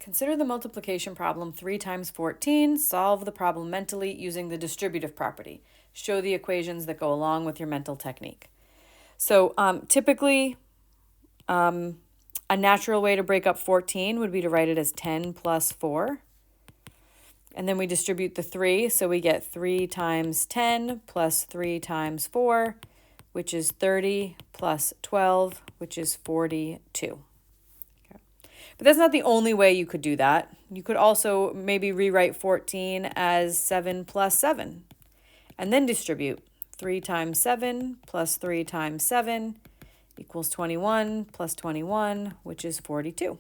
Consider the multiplication problem 3 times 14. Solve the problem mentally using the distributive property. Show the equations that go along with your mental technique. So typically, a natural way to break up 14 would be to write it as 10 plus 4. And then we distribute the 3, so we get 3 times 10 plus 3 times 4, which is 30, plus 12, which is 42. But that's not the only way you could do that. You could also maybe rewrite 14 as 7 plus 7, and then distribute. 3 times 7 plus 3 times 7 equals 21 plus 21, which is 42.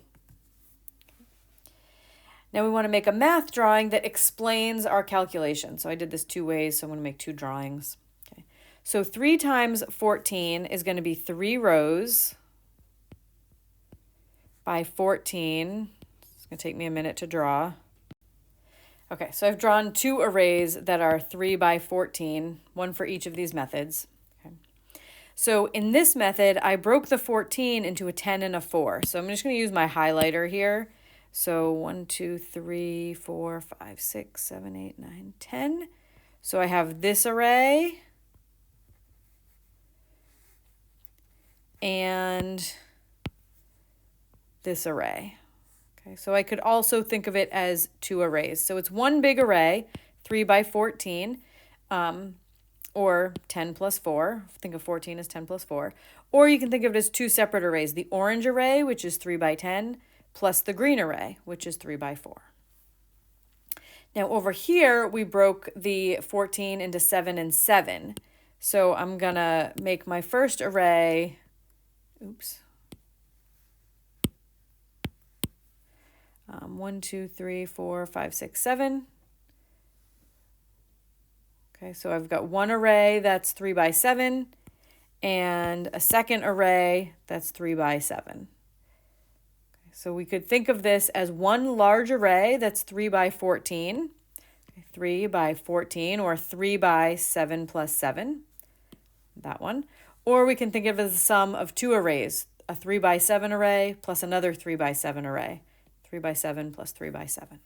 Now we want to make a math drawing that explains our calculation. So I did this 2 ways, so I'm going to make 2 drawings. Okay. So 3 times 14 is going to be 3 rows by 14. It's going to take me a minute to draw. Okay, so I've drawn 2 arrays that are 3 by 14, one for each of these methods. Okay. So in this method, I broke the 14 into a 10 and a 4. So I'm just going to use my highlighter here. So 1, 2, 3, 4, 5, 6, 7, 8, 9, 10. So I have this array and this array. Okay, so I could also think of it as 2 arrays. So it's one big array, 3 by 14, or 10 plus 4. Think of 14 as 10 plus 4. Or you can think of it as 2 separate arrays. The orange array, which is 3 by 10, plus the green array, which is 3 by 4. Now over here, we broke the 14 into 7 and 7. So I'm going to make my first array, 1, 2, 3, 4, 5, 6, 7. Okay, so I've got one array that's 3 by 7 and a second array that's 3 by 7. So we could think of this as one large array that's 3 by 14, 3 by 14, or 3 by 7 plus 7, that one. Or we can think of it as the sum of 2 arrays, a 3 by 7 array plus another 3 by 7 array, 3 by 7 plus 3 by 7.